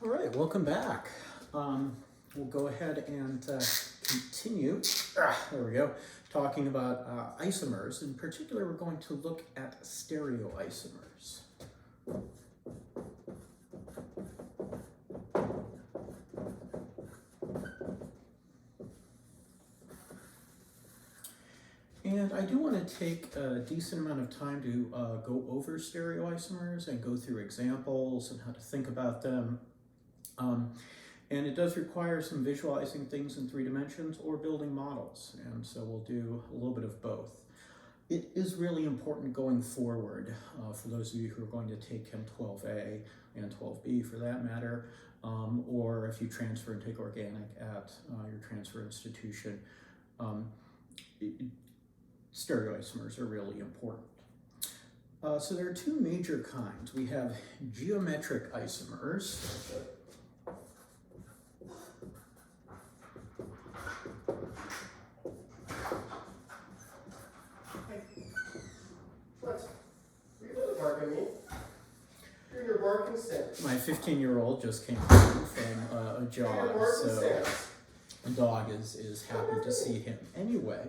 All right, welcome back. We'll go ahead and continue, there we go, talking about isomers. In particular, we're going to look at stereoisomers. And I do want to take a decent amount of time to go over stereoisomers and go through examples and how to think about them. And it does require some visualizing things in 3 dimensions or building models, and so we'll do a little bit of both. It is really important going forward for those of you who are going to take Chem 12A and 12B for that matter, or if you transfer and take organic at your transfer institution. Stereoisomers are really important. So there are 2 major kinds. We have geometric isomers. My 15-year-old just came home from a jog, so the dog is happy to see him. Anyway,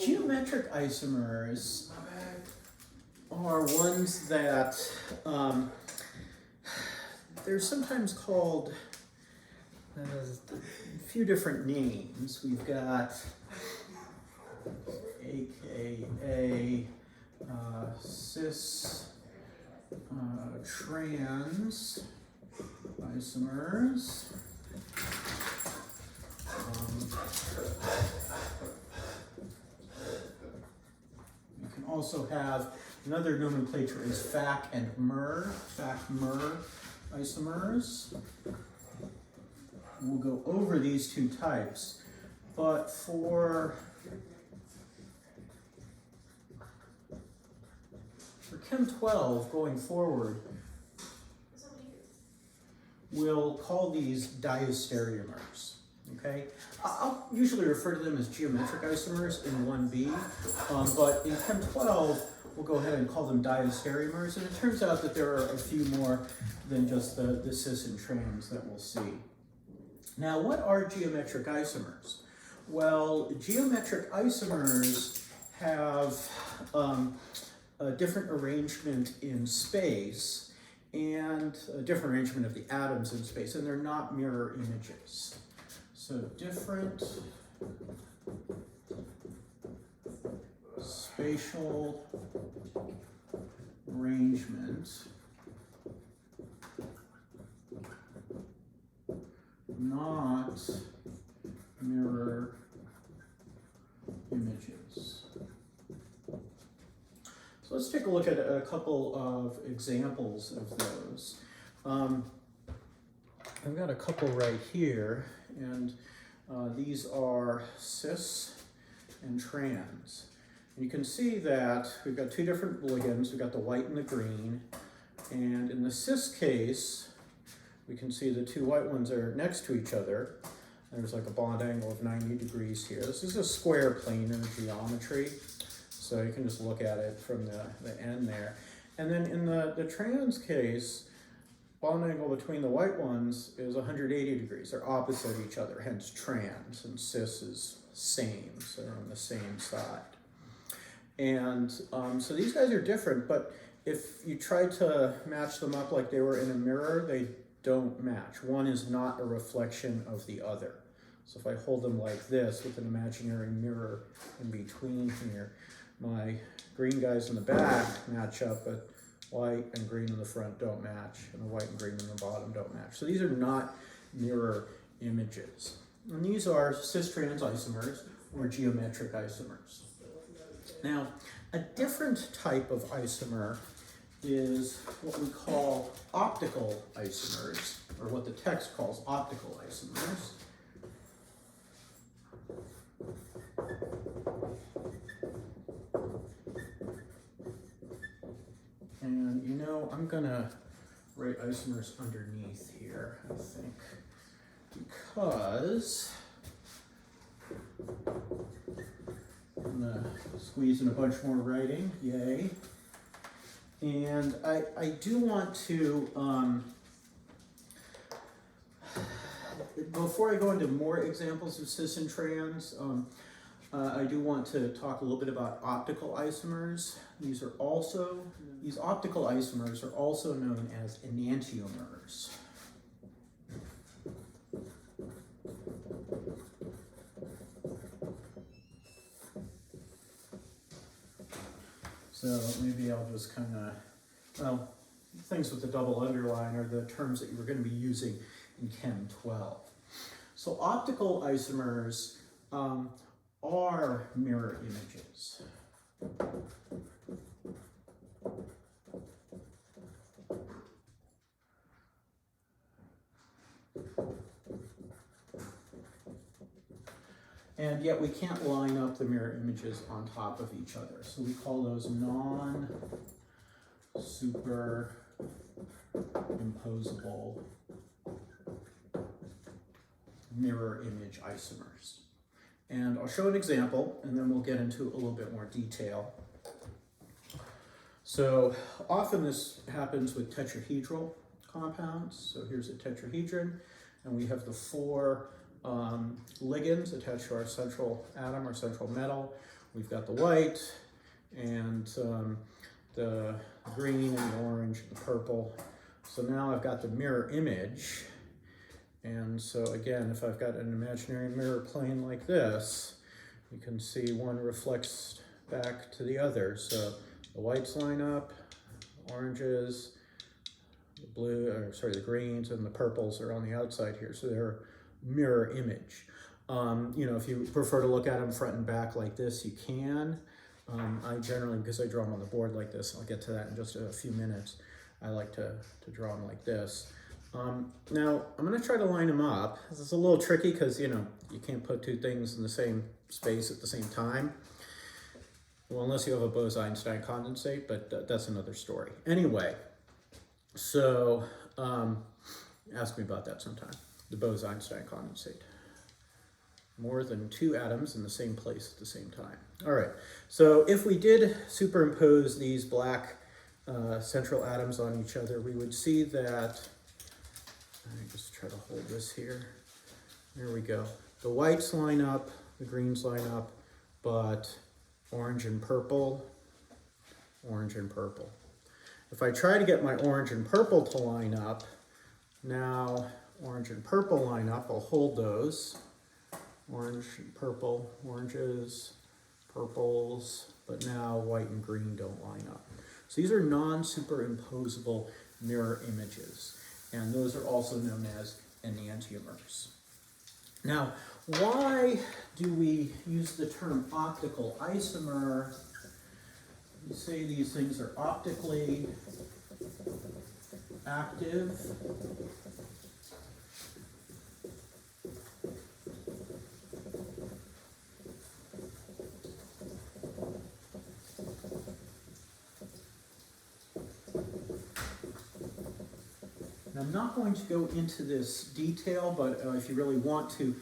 geometric isomers are ones that they're sometimes called a few different names. We've got AKA cis trans isomers. You can also have another nomenclature is FAC and MER, FAC-MER isomers. We'll go over these 2 types, but for Chem 12 going forward, we'll call these diastereomers. Okay, I'll usually refer to them as geometric isomers in 1B, but in Chem 12, we'll go ahead and call them diastereomers, and it turns out that there are a few more than just the cis and trans that we'll see. Now, what are geometric isomers? Well, geometric isomers have a different arrangement in space and a different arrangement of the atoms in space, and they're not mirror images. So different spatial arrangement, not mirror images. So let's take a look at a couple of examples of those. I've got a couple right here, and these are cis and trans. And you can see that we've got 2 different ligands. We've got the white and the green. And in the cis case, we can see the 2 white ones are next to each other. There's like a bond angle of 90 degrees here. This is a square planar geometry, so you can just look at it from the end there. And then in the trans case, bond angle between the white ones is 180 degrees. They're opposite each other, hence trans, and cis is same, so they're on the same side. And so these guys are different, but if you try to match them up like they were in a mirror, they don't match. One is not a reflection of the other. So if I hold them like this with an imaginary mirror in between here, my green guys in the back match up, but white and green in the front don't match, and the white and green in the bottom don't match. So these are not mirror images. And these are cis-trans isomers or geometric isomers. Now, a different type of isomer is what we call optical isomers, or what the text calls optical isomers. And you know, I'm gonna write isomers underneath here, I think, because I'm gonna squeeze in a bunch more writing, yay. And I do want to before I go into more examples of cis and trans, I do want to talk a little bit about optical isomers. These optical isomers are also known as enantiomers. So maybe I'll just kind of, well, things with the double underline are the terms that you were going to be using in Chem 12. So optical isomers are mirror images. And yet we can't line up the mirror images on top of each other. So we call those non-superimposable mirror image isomers. And I'll show an example, and then we'll get into a little bit more detail. So often this happens with tetrahedral compounds. So here's a tetrahedron, and we have the four ligands attached to our central atom, our central metal. We've got the white, and the green, and the orange, and the purple. So now I've got the mirror image. And so again, if I've got an imaginary mirror plane like this, you can see one reflects back to the other. So the whites line up, oranges, the greens, and the purples are on the outside here. So they're mirror image. If you prefer to look at them front and back like this, you can. I generally, because I draw them on the board like this, I'll get to that in just a few minutes, I like to draw them like this. Now, I'm going to try to line them up. This is a little tricky because, you can't put two things in the same space at the same time. Well, unless you have a Bose-Einstein condensate, but that's another story. Anyway, so ask me about that sometime, the Bose-Einstein condensate. More than two atoms in the same place at the same time. All right, so if we did superimpose these black central atoms on each other, we would see that, let me just try to hold this here. There we go. The whites line up, the greens line up, but orange and purple. If I try to get my orange and purple to line up, now orange and purple line up, I'll hold those. Orange and purple, oranges, purples, but now white and green don't line up. So these are non-superimposable mirror images, and those are also known as enantiomers. Now, why do we use the term optical isomer? We say these things are optically active I'm not going to go into this detail, but if you really want to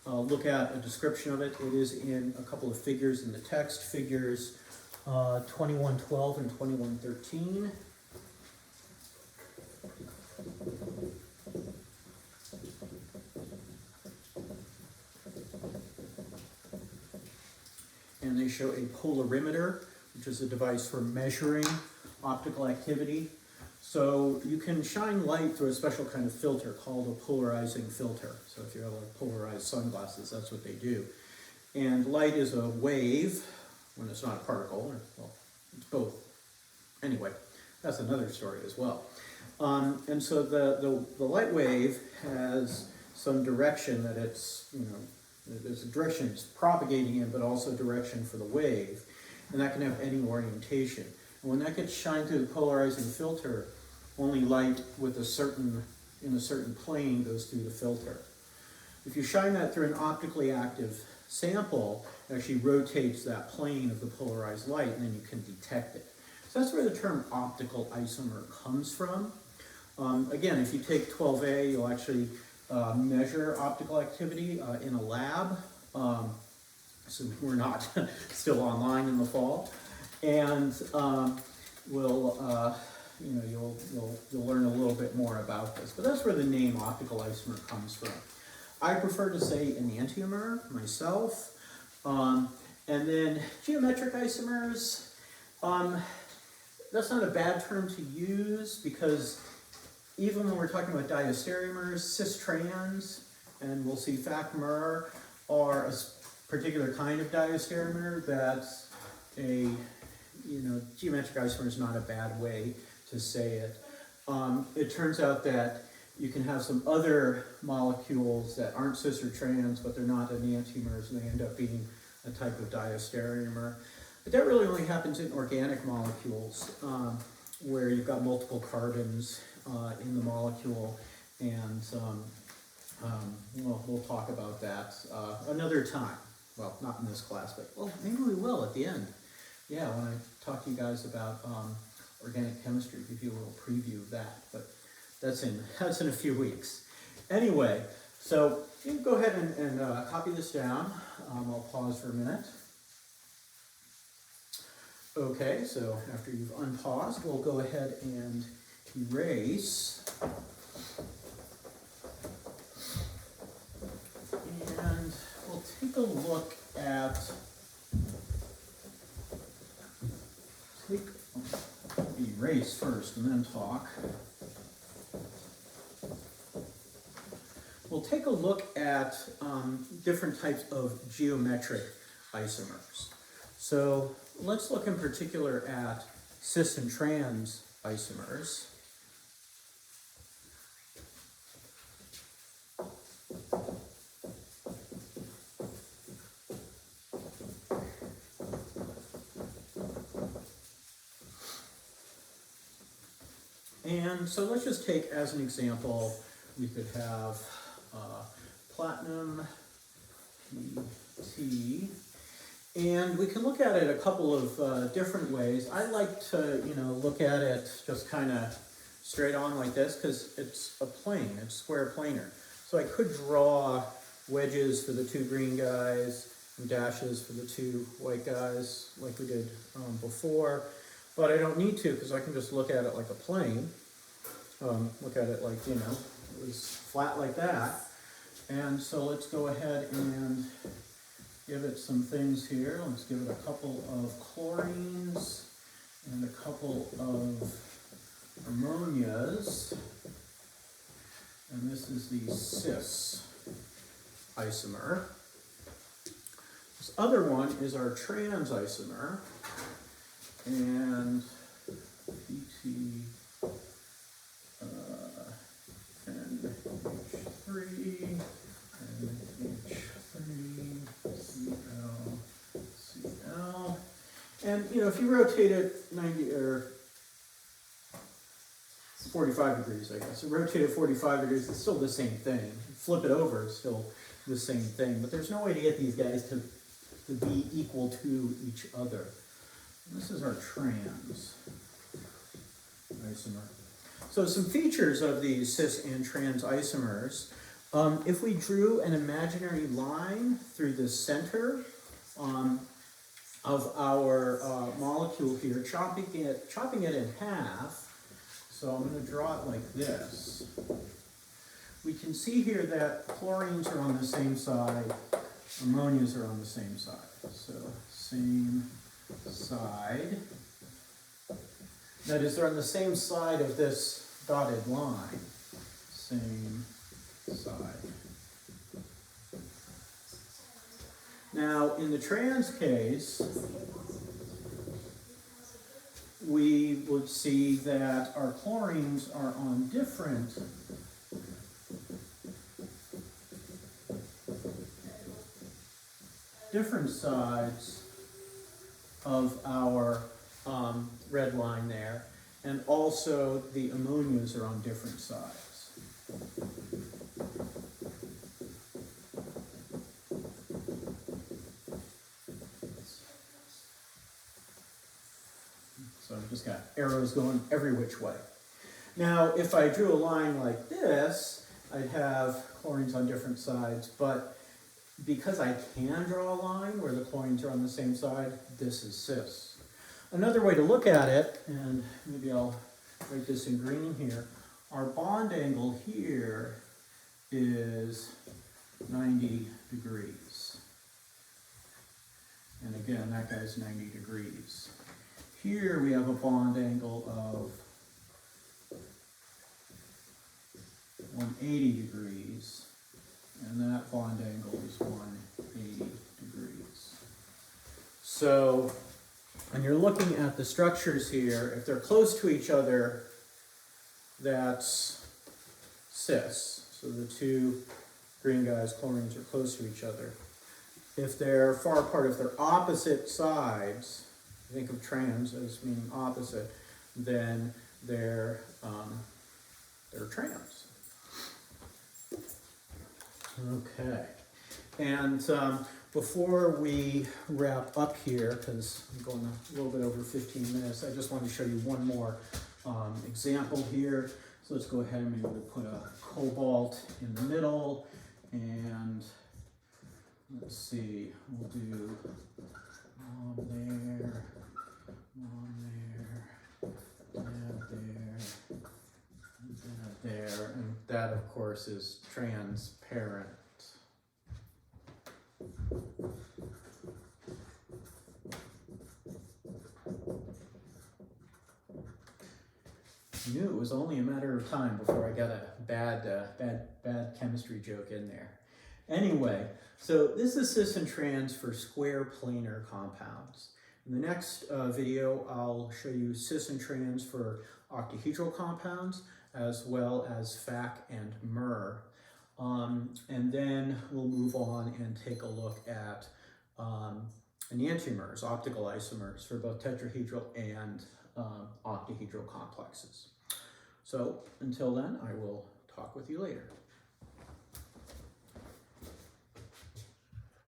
look at a description of it, it is in a couple of figures in the text, figures 2112 and 2113. And they show a polarimeter, which is a device for measuring optical activity. So you can shine light through a special kind of filter called a polarizing filter. So if you have like polarized sunglasses, that's what they do. And light is a wave when it's not a particle. Well, it's both. Anyway, that's another story as well. And so the light wave has some direction that it's, there's a direction it's propagating in, but also direction for the wave. And that can have any orientation. And when that gets shined through the polarizing filter, only light in a certain plane goes through the filter. If you shine that through an optically active sample, it actually rotates that plane of the polarized light, and then you can detect it. So that's where the term optical isomer comes from. Again, if you take 12A, you'll actually measure optical activity in a lab. So we're not still online in the fall. And you'll learn a little bit more about this. But that's where the name optical isomer comes from. I prefer to say enantiomer myself. And then geometric isomers, that's not a bad term to use because even when we're talking about diastereomers, cis-trans, and we'll see FAC-MER, are a particular kind of diastereomer that's a, geometric isomer is not a bad way to say it. It turns out that you can have some other molecules that aren't cis or trans, but they're not enantiomers, and they end up being a type of diastereomer. But that really only happens in organic molecules, where you've got multiple carbons in the molecule, and we'll talk about that another time. Well, not in this class, but well, maybe we will at the end. Yeah, when I talk to you guys about organic chemistry, give you a little preview of that. But that's in a few weeks. Anyway, so you can go ahead and copy this down. I'll pause for a minute. Okay, so after you've unpaused, we'll go ahead and erase. And we'll take a look at, erase first and then talk. We'll take a look at different types of geometric isomers. So let's look in particular at cis and trans isomers. And so let's just take as an example, we could have platinum, PT, and we can look at it a couple of different ways. I like to, look at it just kind of straight on like this because it's a plane, it's square planar. So I could draw wedges for the two green guys and dashes for the two white guys like we did before, but I don't need to because I can just look at it like a plane. Look at it like, it was flat like that. And so let's go ahead and give it some things here. Let's give it a couple of chlorines and a couple of ammonias. And this is the cis isomer. This other one is our trans isomer. And PT NH3 and H3 Cl. And if you rotate it 90 or 45 degrees, I guess. Rotate it 45 degrees, it's still the same thing. Flip it over, it's still the same thing. But there's no way to get these guys to be equal to each other. And this is our trans isomer. So some features of these cis and trans isomers. If we drew an imaginary line through the center of our molecule here, chopping it in half, so I'm going to draw it like this. We can see here that chlorines are on the same side, ammonias are on the same side. So same side. That is, they're on the same side of this dotted line. Same side. Now, in the trans case, we would see that our chlorines are on different sides of our red line there, and also the ammonias are on different sides. So I've just got arrows going every which way. Now, if I drew a line like this, I'd have chlorines on different sides, but because I can draw a line where the chlorines are on the same side, this is cis. Another way to look at it, and maybe I'll write this in green here, our bond angle here is 90 degrees. And again, that guy's 90 degrees. Here we have a bond angle of 180 degrees, and that bond angle is 180 degrees. So when you're looking at the structures here, if they're close to each other, that's cis. So the two green guys, chlorines, are close to each other. If they're far apart, if they're opposite sides, think of trans as meaning opposite, then they're trans. Okay, and before we wrap up here, because I'm going a little bit over 15 minutes, I just want to show you one more example here. So let's go ahead and maybe we'll put a cobalt in the middle, and let's see, we'll do mom there, dad there, and that of course is transparent. I knew it was only a matter of time before I got a bad chemistry joke in there. Anyway, so this is cis and trans for square planar compounds. In the next video, I'll show you cis and trans for octahedral compounds, as well as FAC and MER. And then we'll move on and take a look at enantiomers, optical isomers, for both tetrahedral and octahedral complexes. So until then, I will talk with you later.